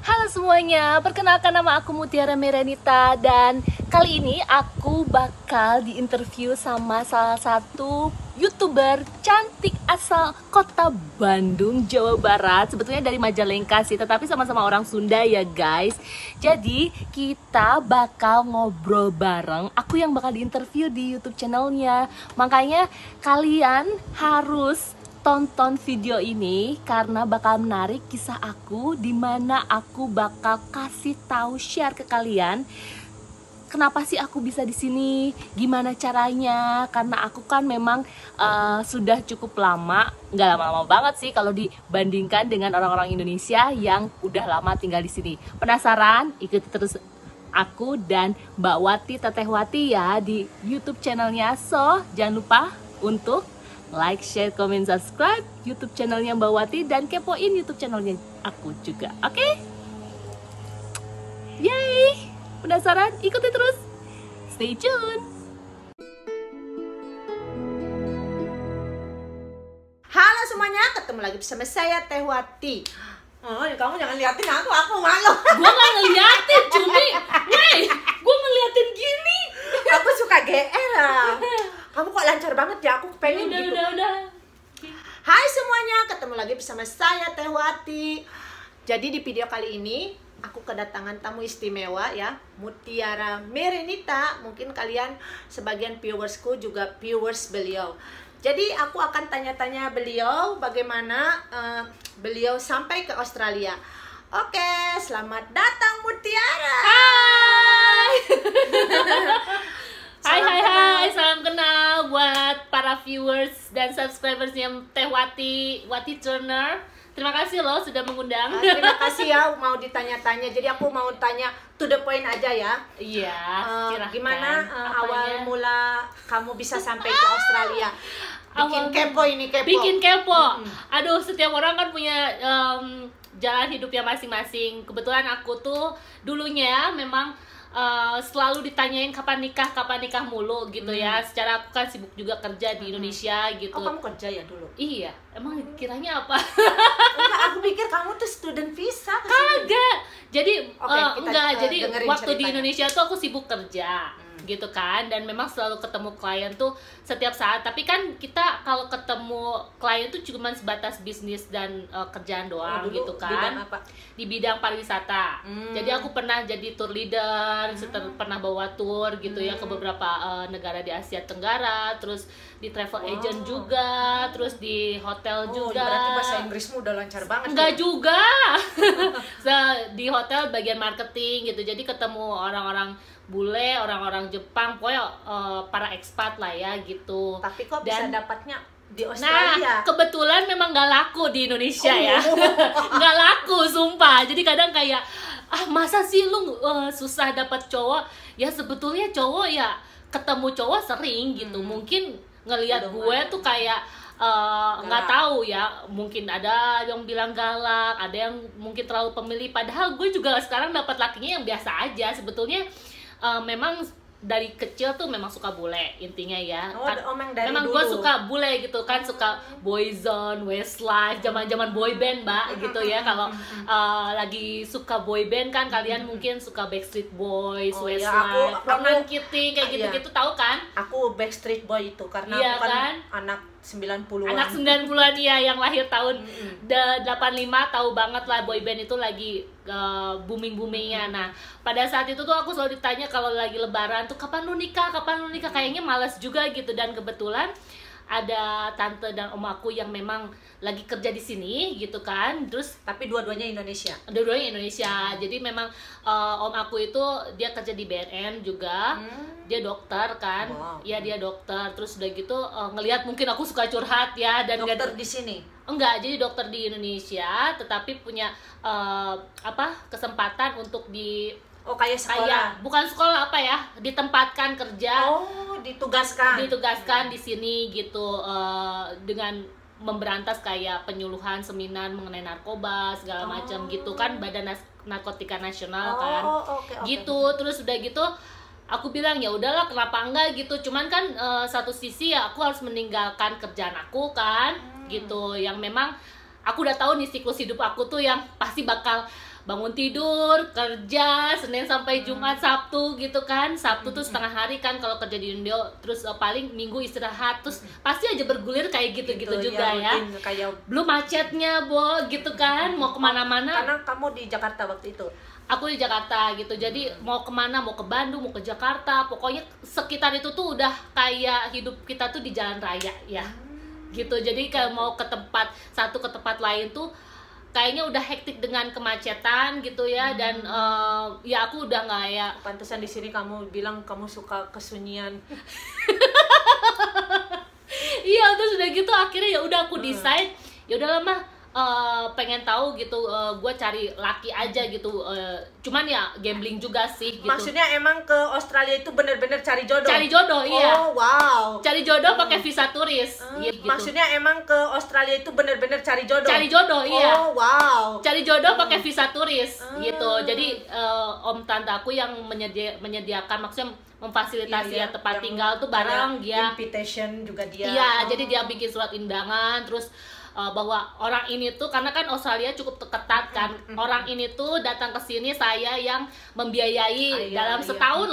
Halo semuanya, perkenalkan nama aku Mutiara Merenita dan kali ini aku bakal diinterview sama salah satu YouTuber cantik asal kota Bandung, Jawa Barat. Sebetulnya dari Majalengka sih, tetapi sama-sama orang Sunda ya guys. Jadi kita bakal ngobrol bareng, aku yang bakal diinterview di YouTube channelnya. Makanya kalian harus tonton video ini karena bakal menarik kisah aku, dimana aku bakal kasih tahu share ke kalian kenapa sih aku bisa di sini, gimana caranya. Karena aku kan memang sudah cukup lama, nggak lama-lama banget sih kalau dibandingkan dengan orang-orang Indonesia yang udah lama tinggal di sini. Penasaran? Ikuti terus aku dan Mbak Wati Teteh Wati ya di YouTube channelnya. So jangan lupa untuk like, share, comment, subscribe YouTube channelnya Mbak Wati dan kepoin YouTube channelnya aku juga. Oke? Yay! Penasaran? Ikuti terus. Stay tune. Halo semuanya, ketemu lagi bersama saya Teh Wati. Oh, kamu jangan liatin aku malu. Gua nggak ngeliatin, Cumi. Wey, gua ngeliatin gini. Aku suka GR lah. Kamu kok lancar banget ya, aku pengen gitu. Udah. Hai semuanya, ketemu lagi bersama saya Teh Wati. Jadi di video kali ini aku kedatangan tamu istimewa ya, Mutiara Merenita. Mungkin kalian sebagian viewersku juga viewers beliau. Jadi aku akan tanya-tanya beliau bagaimana beliau sampai ke Australia. Oke, selamat datang Mutiara. Hai, salam kenal buat para viewers dan subscribers yang Teh Wati Turner. Terima kasih loh sudah mengundang. Terima kasih ya mau ditanya-tanya. Jadi aku mau tanya to the point aja ya. Iya. Gimana awal mula kamu bisa sampai ke Australia? Bikin kepo. Aduh, setiap orang kan punya jalan hidupnya masing-masing. Kebetulan aku tuh dulunya memang selalu ditanyain kapan nikah mulu gitu ya. Secara aku kan sibuk juga kerja di Indonesia gitu. Oh, kamu kerja ya dulu? Iya, emang kiranya apa? Enggak, aku pikir kamu tuh student visa. Kagak. Jadi jadi waktu di ceritanya. Indonesia tuh aku sibuk kerja gitu kan, dan memang selalu ketemu klien tuh setiap saat. Tapi kan kita kalau ketemu klien tuh cuma sebatas bisnis dan kerjaan doang gitu kan. Bidang apa? Di bidang pariwisata. Jadi aku pernah jadi tour leader, pernah bawa tour gitu ya ke beberapa negara di Asia Tenggara, terus di travel agent juga, terus di hotel juga. Berarti bahasa Inggrismu udah lancar banget. Enggak juga. Di hotel bagian marketing gitu. Jadi ketemu orang-orang bule, orang-orang Jepang, pokoknya para expat lah ya gitu. Tapi kok bisa dapatnya di Australia? Nah, kebetulan memang nggak laku di Indonesia ya. Nggak laku, sumpah. Jadi kadang kayak, masa sih lu susah dapat cowok? Ya sebetulnya cowok ya ketemu cowok sering gitu. Mungkin ngelihat gue tuh kayak nggak tahu ya, mungkin ada yang bilang galak, ada yang mungkin terlalu pemilih. Padahal gue juga sekarang dapat lakinya yang biasa aja. Sebetulnya memang dari kecil tuh memang suka bule intinya ya. Memang gue suka bule gitu kan, suka Boyzone, Westlife, zaman boy band gitu ya. Kalau lagi suka boy band kan kalian mungkin suka Backstreet Boys, Westlife, Ronan Keating kayak gitu-gitu, tahu kan? Aku Backstreet Boy itu karena aku kan anak 90-an. Anak 90-an ya, yang lahir tahun 85, tahu banget lah boy band itu lagi booming-boomingnya. Nah, pada saat itu tuh aku selalu ditanya kalau lagi lebaran tuh kapan lu nikah? Kayaknya malas juga gitu. Dan kebetulan ada tante dan om aku yang memang lagi kerja di sini gitu kan. Terus tapi dua-duanya Indonesia. Jadi memang om aku itu dia kerja di BNN juga. Dia dokter kan. Iya, dia dokter. Terus udah gitu ngelihat mungkin aku suka curhat ya, dan dokter di sini. Enggak, jadi dokter di Indonesia tetapi punya kesempatan untuk kayak sekolah. Bukan sekolah ditempatkan kerja. Ditugaskan di sini gitu, dengan memberantas kayak penyuluhan, seminar mengenai narkoba segala macam gitu kan, Badan Narkotika Nasional kan. Gitu. Terus udah gitu aku bilang ya udahlah, kenapa enggak gitu. Cuman kan satu sisi ya aku harus meninggalkan kerjaan aku kan gitu, yang memang aku udah tahu nih siklus hidup aku tuh yang pasti bakal bangun tidur, kerja Senin sampai Jumat, Sabtu gitu kan. Sabtu tuh setengah hari kan kalau kerja di Indo, terus paling Minggu istirahat, terus pasti aja bergulir kayak gitu-gitu juga ya. Kayak Belum macetnya, Bo, gitu kan. Mau kemana-mana. Karena kamu di Jakarta waktu itu. Aku di Jakarta gitu, jadi mau kemana, mau ke Bandung, mau ke Jakarta, pokoknya sekitar itu tuh udah kayak hidup kita tuh di jalan raya ya, gitu. Jadi kalau mau ke tempat satu ke tempat lain tuh kayaknya udah hektik dengan kemacetan gitu ya, dan ya aku udah nggak ya. Pantesan di sini kamu bilang kamu suka kesunyian. Iya, terus udah gitu akhirnya ya udah aku decide, ya udah lama pengen tahu gitu, gue cari laki aja gitu, cuman ya gambling juga sih gitu. Maksudnya emang ke Australia itu bener-bener cari jodoh? Cari jodoh, iya. Oh wow. Cari jodoh pakai visa turis gitu. Maksudnya emang ke Australia itu bener-bener cari jodoh? Cari jodoh, iya. Oh wow. Cari jodoh pakai visa turis gitu. Jadi om tante aku yang menyediakan, maksudnya memfasilitasi ya tempat tinggal tuh bareng dia. Invitation juga dia. Iya, jadi dia bikin surat undangan, terus bahwa orang ini tuh, karena kan Australia cukup ketat kan, orang ini tuh datang ke sini saya yang membiayai dalam setahun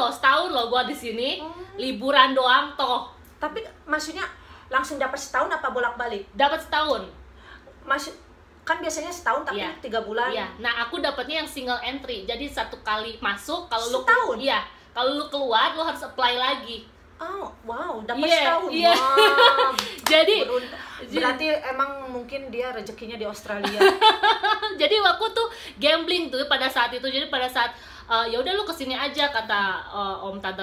loh gua di sini, liburan doang toh. Tapi maksudnya langsung dapat setahun apa bolak-balik? Dapat setahun. Kan biasanya setahun tapi 3 bulan. Iya. Nah, aku dapatnya yang single entry. Jadi satu kali masuk, kalau lu setahun? Iya. Kalau lu keluar lu harus apply lagi. Oh, wow, dapat setahun. Iya. Wow. Jadi berarti emang mungkin dia rezekinya di Australia. Jadi aku tuh gambling tuh pada saat itu. Jadi pada saat ya udah lu kesini aja kata om tante,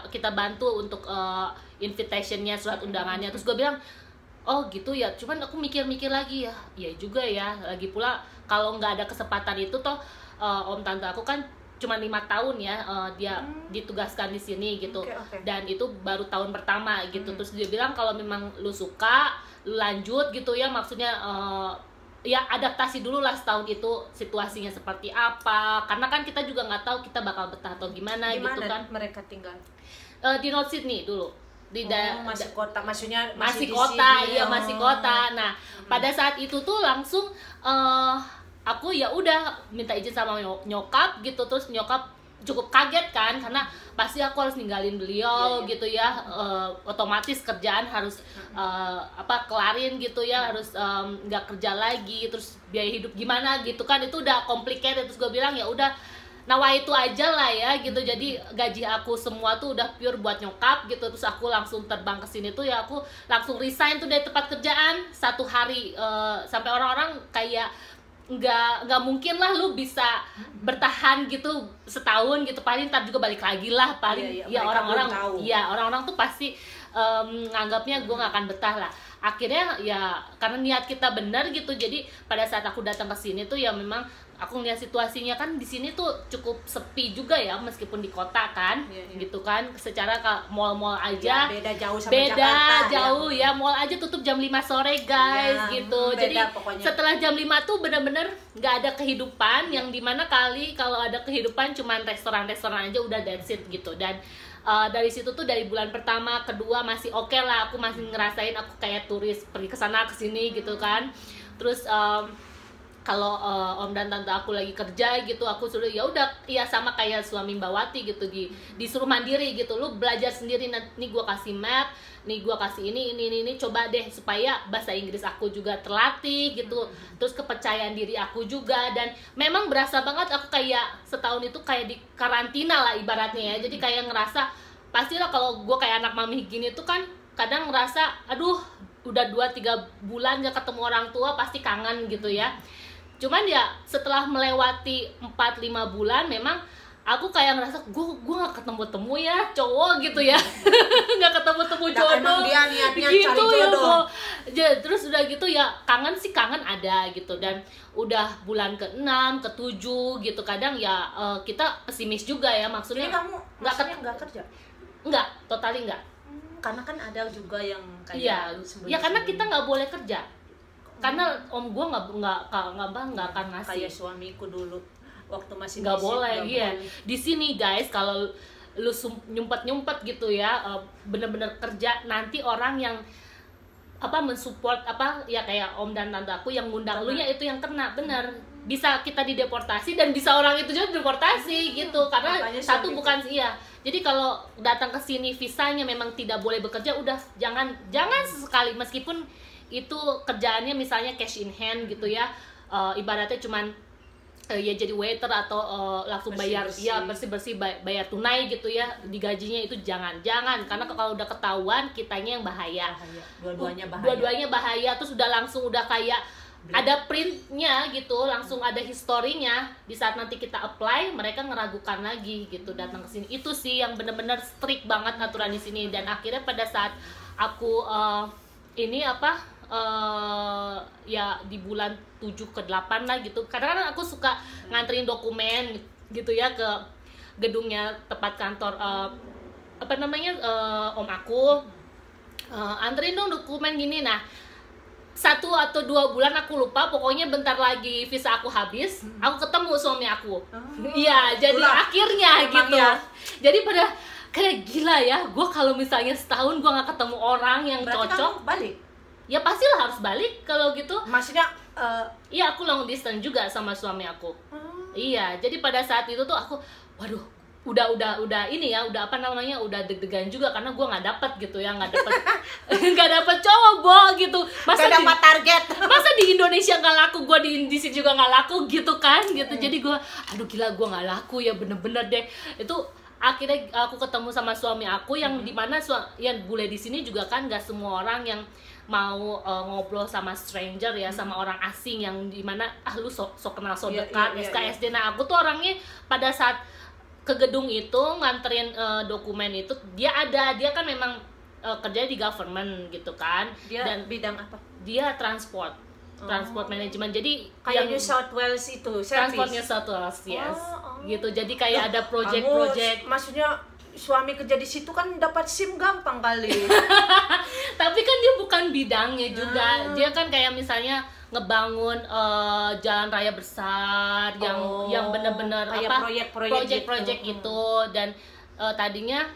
kita bantu untuk invitationnya, surat undangannya. Terus gue bilang, oh gitu ya. Cuman aku mikir-mikir lagi ya, iya juga ya. Lagi pula kalau nggak ada kesempatan itu toh, om tante aku kan cuma 5 tahun ya, dia ditugaskan di sini gitu. Okay. Dan itu baru tahun pertama gitu. Terus dia bilang kalau memang lu suka, lu lanjut gitu ya, maksudnya ya adaptasi dulu lah setahun itu situasinya seperti apa, karena kan kita juga nggak tahu kita bakal betah atau gimana gitu kan. Mereka tinggal di North Sydney dulu, di masih kota, maksudnya masih kota. Sydney. Iya, masih kota. Nah, pada saat itu tuh langsung aku ya udah minta izin sama nyokap gitu. Terus nyokap cukup kaget kan, karena pasti aku harus ninggalin beliau gitu ya, otomatis kerjaan harus kelarin gitu ya, harus nggak kerja lagi, terus biaya hidup gimana gitu kan, itu udah complicated. Terus gue bilang ya udah nawa itu aja lah ya gitu. Jadi gaji aku semua tuh udah pure buat nyokap gitu. Terus aku langsung terbang ke sini tuh ya, aku langsung resign tuh dari tempat kerjaan 1 hari, sampai orang-orang kayak nggak mungkin lah lu bisa bertahan gitu setahun gitu, paling ntar juga balik lagi lah paling. Ya orang-orang tuh pasti nganggapnya gue nggak akan betah lah. Akhirnya ya karena niat kita benar gitu, jadi pada saat aku datang ke sini tuh ya memang aku ngeliat situasinya kan di sini tuh cukup sepi juga ya, meskipun di kota kan, gitu kan. Secara mall-mall aja beda jauh sama beda Jakarta, jauh ya. Mall aja tutup jam 5 sore guys gitu. Jadi pokoknya. setelah jam 5 tuh bener-bener nggak ada kehidupan, yang dimana kali kalau ada kehidupan cuman restoran-restoran aja udah, that's it gitu. Dan dari situ tuh dari bulan pertama, kedua masih oke lah, aku masih ngerasain aku kayak turis pergi ke sana ke sini gitu kan. Terus kalau om dan tante aku lagi kerja gitu, aku suruh ya udah ya sama kayak suami Mbak Wati gitu, disuruh mandiri gitu. Lu belajar sendiri, nih gua kasih map, nih gua kasih ini coba deh supaya bahasa Inggris aku juga terlatih gitu. Terus kepercayaan diri aku juga, dan memang berasa banget aku kayak setahun itu kayak di karantina lah ibaratnya ya. Jadi kayak ngerasa pastilah kalau gua kayak anak mami gini tuh kan kadang ngerasa aduh udah 2-3 bulan gak ketemu orang tua, pasti kangen gitu ya. Cuman ya setelah melewati 4-5 bulan memang aku kayak ngerasa gue gak ketemu ya cowok gitu ya. Gak ketemu jodoh. Emang dia niatnya gitu cari jodoh. Ya, terus udah gitu ya kangen ada gitu. Dan udah bulan ke-6, ke-7 gitu, kadang ya kita pesimis juga ya, maksudnya. Jadi kamu nggak kerja? Enggak, totali enggak. Karena kan ada juga yang kayak ya karena kita nggak boleh kerja. Karena om gue nggak akan ngasih. Kayak suamiku dulu waktu masih nggak boleh. Iya, di sini guys kalau lu nyumpet gitu ya, bener-bener kerja, nanti orang yang mensupport ya kayak om dan tante aku yang ngundang lu ya itu yang kena, bener. bisa kita dideportasi dan bisa orang itu juga deportasi gitu, karena Makanya satu suami bukan iya. Jadi kalau datang ke sini visanya memang tidak boleh bekerja, udah jangan sekali, meskipun itu kerjaannya misalnya cash in hand gitu ya, ibaratnya cuman ya jadi waiter atau langsung bayar ya bersih bayar tunai gitu ya, digajinya itu jangan karena kalau udah ketahuan kitanya yang bahaya. Dua-duanya bahaya. Terus udah kayak ada printnya gitu, langsung ada historinya. Di saat nanti kita apply, mereka ngeragukan lagi gitu datang ke sini. Itu sih yang bener-bener strict banget aturan di sini. Dan akhirnya pada saat aku ya di bulan 7 ke 8 lah gitu, kadang-kadang aku suka nganterin dokumen gitu ya ke gedungnya tempat kantor om aku, anterin dong dokumen gini. Nah 1 atau 2 bulan aku lupa, pokoknya bentar lagi visa aku habis, aku ketemu suami aku. Iya, jadi akhirnya gitu ya. Jadi pada kayak gila ya, gue kalau misalnya setahun gue nggak ketemu orang yang berarti cocok, kamu balik? Ya pastilah harus balik kalau gitu. Maksudnya iya, aku long distance juga sama suami aku. Iya, jadi pada saat itu tuh aku, waduh, udah ini ya, udah udah deg-degan juga karena gue nggak dapet gitu ya, nggak dapet cowok gitu. Masa dapat target? Masa di Indonesia nggak laku, gue di sini juga nggak laku gitu kan gitu. Jadi gue, aduh gila, gue nggak laku ya, bener-bener deh. Itu akhirnya aku ketemu sama suami aku yang dimana yang bule di sini juga kan nggak semua orang yang mau ngobrol sama stranger ya, sama orang asing yang dimana lu so kenal so dekat, SKSD. Nah aku tuh orangnya pada saat ke gedung itu nganterin dokumen itu, dia kan memang kerja di government gitu kan. Dan bidang apa? Dia transport manajemen, jadi kayak New South Wales itu transport New South Wales, yes. Gitu, jadi kayak ada project. Maksudnya suami kerja di situ kan dapat SIM gampang kali. Tapi kan dia bukan bidangnya juga. Dia kan kayak misalnya ngebangun jalan raya besar yang benar-benar proyek gitu. Dan tadinya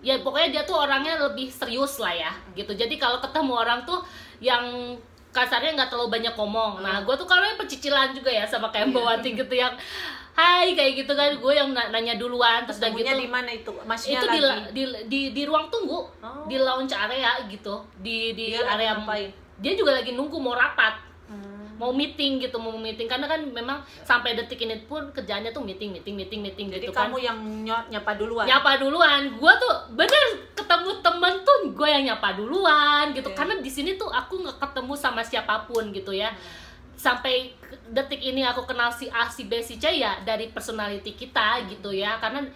ya pokoknya dia tuh orangnya lebih serius lah ya gitu. Jadi kalau ketemu orang tuh yang kasarnya nggak terlalu banyak ngomong. Nah gue tuh kalau pecicilan juga ya sama kayak Mbak Wati gitu, yang hai kayak gitu kan, gue yang nanya duluan. Terus udah gitu di mana itu? Maksudnya itu lagi di ruang tunggu, di lounge area gitu, di dia area ngapain? Dia juga lagi nunggu mau rapat, mau meeting karena kan memang sampai detik ini pun kerjaannya tuh meeting Jadi gitu kan. kamu yang nyapa duluan? Gue tuh bener ketemu temen tuh gue yang nyapa duluan gitu. Karena di sini tuh aku nggak ketemu sama siapapun gitu ya. Sampai detik ini aku kenal si A, si B, si C ya dari personality kita gitu ya. Karena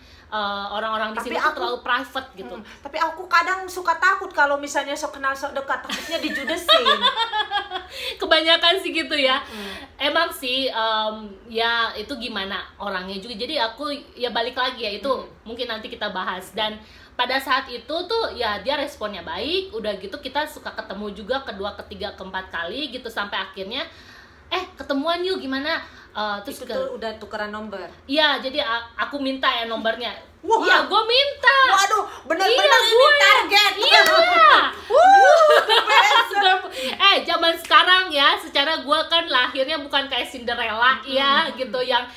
orang-orang di sini tuh terlalu private gitu. Tapi aku kadang suka takut kalau misalnya sok kenal sok dekat, takutnya dijudesin. Kebanyakan sih gitu ya. Emang sih ya itu gimana orangnya juga. Jadi aku ya balik lagi ya, itu mungkin nanti kita bahas. Dan pada saat itu tuh ya dia responnya baik. Udah gitu kita suka ketemu juga kedua, ketiga, keempat kali gitu, sampai akhirnya ketemuan yuk gimana. Terus itu tuh udah tukeran nomor? Iya, jadi aku minta ya nomornya. Wah. Iya, gue minta. Waduh, bener-bener ini target. Iya. Zaman sekarang ya, secara gue kan lahirnya bukan kayak Cinderella ya gitu, yang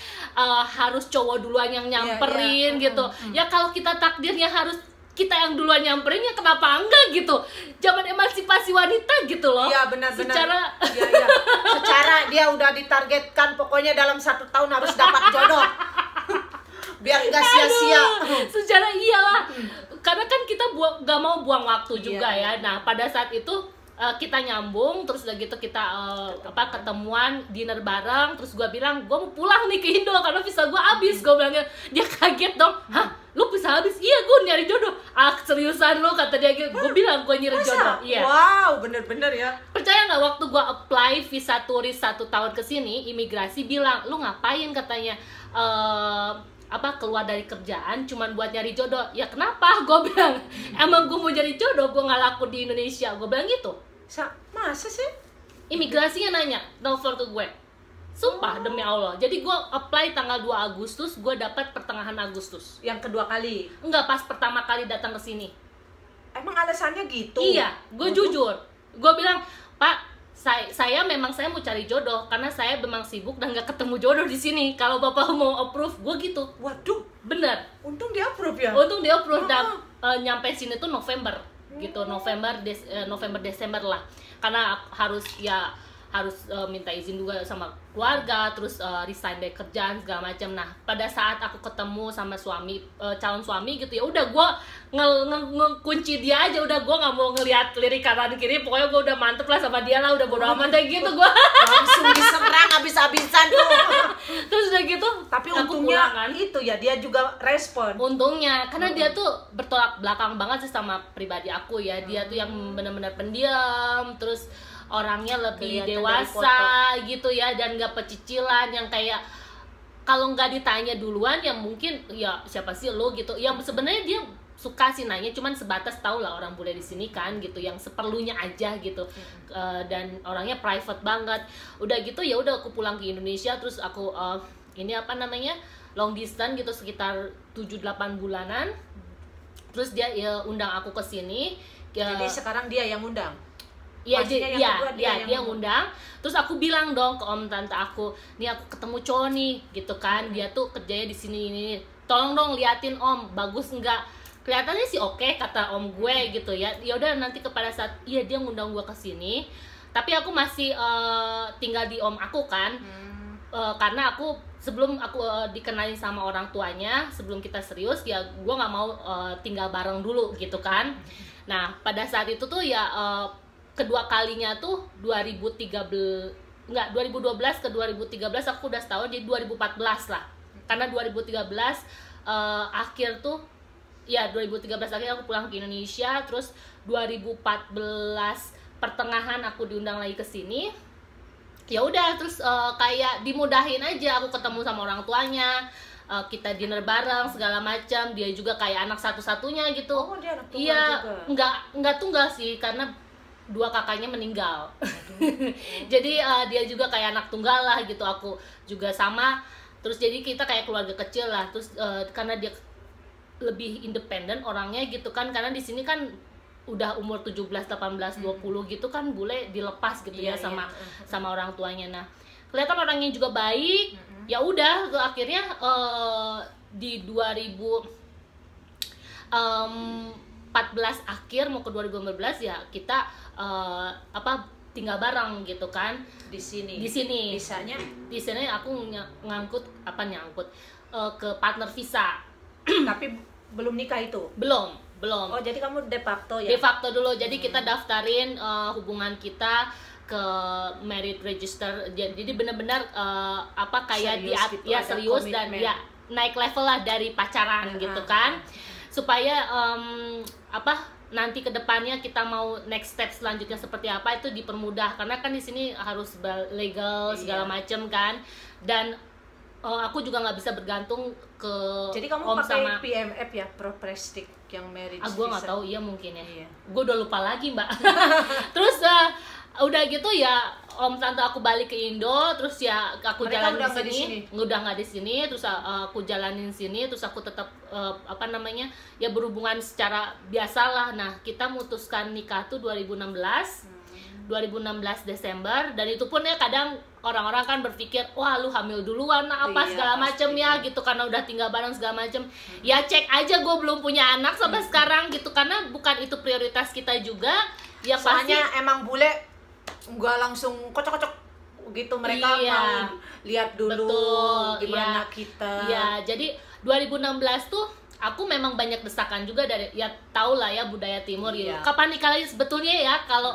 harus cowok duluan yang nyamperin gitu. Ya kalau kita takdirnya harus kita yang duluan nyamperin, ya kenapa enggak gitu. Zaman emansipasi wanita gitu loh. Iya, benar-benar. Secara secara dia udah ditargetkan, pokoknya dalam 1 tahun harus dapat jodoh. Biar nggak sia-sia. Secara iyalah. Karena kan kita gak mau buang waktu juga ya. Nah pada saat itu kita nyambung, terus udah gitu kita ketemuan, dinner bareng. Terus gue bilang gue mau pulang nih ke Indo karena visa gue habis. Gue bilangnya, dia kaget dong. Hah? Lu bisa habis? Iya, gue nyari jodoh. Seriusan lu? Kata dia gitu. Gue bilang gue nyari jodoh. Iya. Wow, bener-bener ya. Percaya nggak, waktu gue apply visa turis 1 tahun kesini, imigrasi bilang, lu ngapain katanya keluar dari kerjaan cuman buat nyari jodoh. Ya kenapa? Gue bilang, emang gue mau nyari jodoh, gue nggak laku di Indonesia. Gue bilang gitu. Masa sih? Imigrasinya nanya, telepon ke gue. Sumpah demi Allah. Jadi gue apply tanggal 2 Agustus, gue dapat pertengahan Agustus. Yang kedua kali? Enggak, pas pertama kali datang ke sini. Emang alasannya gitu? Iya, gue jujur. Gue bilang, Pak, saya memang saya mau cari jodoh karena saya memang sibuk dan nggak ketemu jodoh di sini. Kalau bapak mau approve, gue gitu. Waduh, Bener. untung dia approve ya. Untung dia approve dan nyampe sini tuh November gitu, November Desember lah. Karena harus minta izin juga sama keluarga, terus resign dari kerjaan segala macam. Nah pada saat aku ketemu sama calon suami gitu, ya udah gue ngekunci dia aja, udah gue nggak mau ngelihat lirik kanan kiri, pokoknya gue udah mantep lah sama dia lah, udah bodo amat kayak gitu gue. Langsung diserang habis-habisan tuh. Terus udah gitu Tapi aku untungnya pulang kan. itu ya, dia juga respon. Untungnya karena dia tuh bertolak belakang banget sih sama pribadi aku ya. Dia tuh yang benar-benar pendiam, terus orangnya lebih Kelihatan dari dewasa gitu ya, dan nggak pecicilan yang kayak kalau nggak ditanya duluan ya mungkin ya siapa sih lo gitu. Yang sebenarnya dia suka sih nanya, cuman sebatas tau lah orang bule di sini kan gitu, yang seperlunya aja gitu. Dan orangnya private banget. Udah gitu ya udah aku pulang ke Indonesia, terus aku ini apa namanya long distance gitu sekitar 7-8 bulanan. Terus dia undang aku ke sini. Jadi sekarang dia yang undang. Iya, Maksudnya yang kedua dia ngundang. Terus aku bilang dong ke om tante aku, nih aku ketemu cowok nih, gitu kan. Dia tuh kerjanya di sini ini. Tolong dong liatin om, bagus nggak? Kelihatannya sih oke, kata om gue gitu ya. Ya udah nanti kepada saat dia ngundang gue ke sini. Tapi aku masih tinggal di om aku kan. Karena aku sebelum aku dikenalin sama orang tuanya, sebelum kita serius ya gue nggak mau tinggal bareng dulu gitu kan. Nah pada saat itu tuh ya kedua kalinya tuh 2012 ke 2013 aku udah setahun, jadi 2014 lah. Karena 2013 akhir tuh ya 2013 akhir aku pulang ke Indonesia, terus 2014 pertengahan aku diundang lagi ke sini. Ya udah terus kayak dimudahin aja, aku ketemu sama orang tuanya, kita dinner bareng segala macam. Dia juga kayak anak satu-satunya gitu. Oh, dia anak tunggal iya, juga. enggak tunggal sih karena dua kakaknya meninggal. Jadi dia juga kayak anak tunggal lah gitu, aku juga sama. Terus jadi kita kayak keluarga kecil lah. Terus karena dia lebih independen orangnya gitu kan, karena di sini kan udah umur 17, 18, 20 gitu kan bule dilepas gitu ya sama orang tuanya. Nah, kelihatan orangnya juga baik. Ya udah akhirnya di 2014 akhir mau ke 2015 ya kita tinggal bareng gitu kan Di sini. Bisanya di sini aku nyangkut ke partner visa. Tapi belum nikah itu. belum Oh, jadi kamu de facto ya? de facto dulu. Jadi kita daftarin hubungan kita ke merit register. Jadi benar-benar kayak Serius gitu, ada serius dan komitmen. ya naik level lah dari pacaran gitu kan, supaya nanti kedepannya kita mau next step selanjutnya seperti apa itu dipermudah, karena kan di sini harus legal segala macem kan. Dan aku juga nggak bisa bergantung ke Jadi kamu om pakai sama PMF ya, Proprestic yang marriage gue nggak visa? tahu, iya mungkin ya. Iya. Gue udah lupa lagi mbak. Terus udah gitu ya om tante aku balik ke Indo, terus ya aku Mereka jalan udah di nggak di sini, sini? udah nggak di sini. Terus aku jalanin sini, terus aku tetap ya berhubungan secara biasa lah. Nah kita memutuskan nikah tuh 2016 Desember, dan itu pun ya kadang orang-orang kan berpikir wah lu hamil duluan apa Iya, segala pasti. macem ya gitu, karena udah tinggal bareng segala macem. Ya cek aja gue belum punya anak sampai sekarang gitu, karena bukan itu prioritas kita juga ya. Soalnya Pasti emang bule nggak langsung kocok-kocok gitu, mereka Iya. mau lihat dulu Betul, gimana iya. kita. Ya, jadi 2016 tuh aku memang banyak desakan juga dari ya tau lah ya budaya timur gitu. Iya. Kapan nikah lagi sebetulnya ya, kalau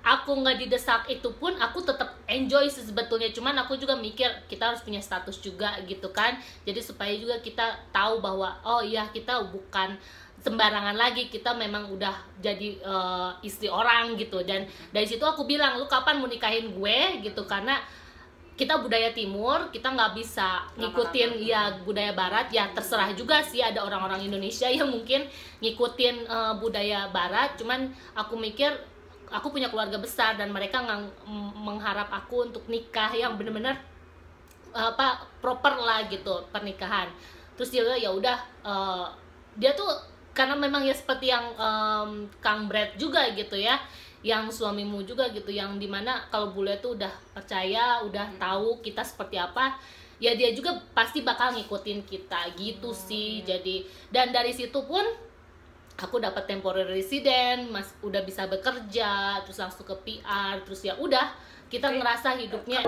aku nggak didesak itu pun aku tetap enjoy sih sebetulnya. Cuman aku juga mikir kita harus punya status juga gitu kan. Jadi supaya juga kita tahu bahwa oh iya kita bukan sembarangan lagi, kita memang udah jadi istri orang gitu. Dan dari situ aku bilang lu kapan mau nikahin gue gitu, karena kita budaya timur, kita nggak bisa ngikutin ya budaya barat. Ya terserah juga sih, ada orang-orang Indonesia yang mungkin ngikutin budaya barat. Cuman aku mikir aku punya keluarga besar dan mereka mengharap aku untuk nikah yang bener-bener proper lah gitu pernikahan. Terus dia ya udah dia tuh karena memang ya seperti yang Kang Brad juga gitu ya yang suamimu juga gitu, yang dimana kalau bule tuh udah percaya, udah tahu kita seperti apa, ya dia juga pasti bakal ngikutin kita gitu sih. Jadi dan dari situ pun aku dapat temporary resident, udah bisa bekerja, terus langsung ke PR, terus ya udah kita ngerasa hidupnya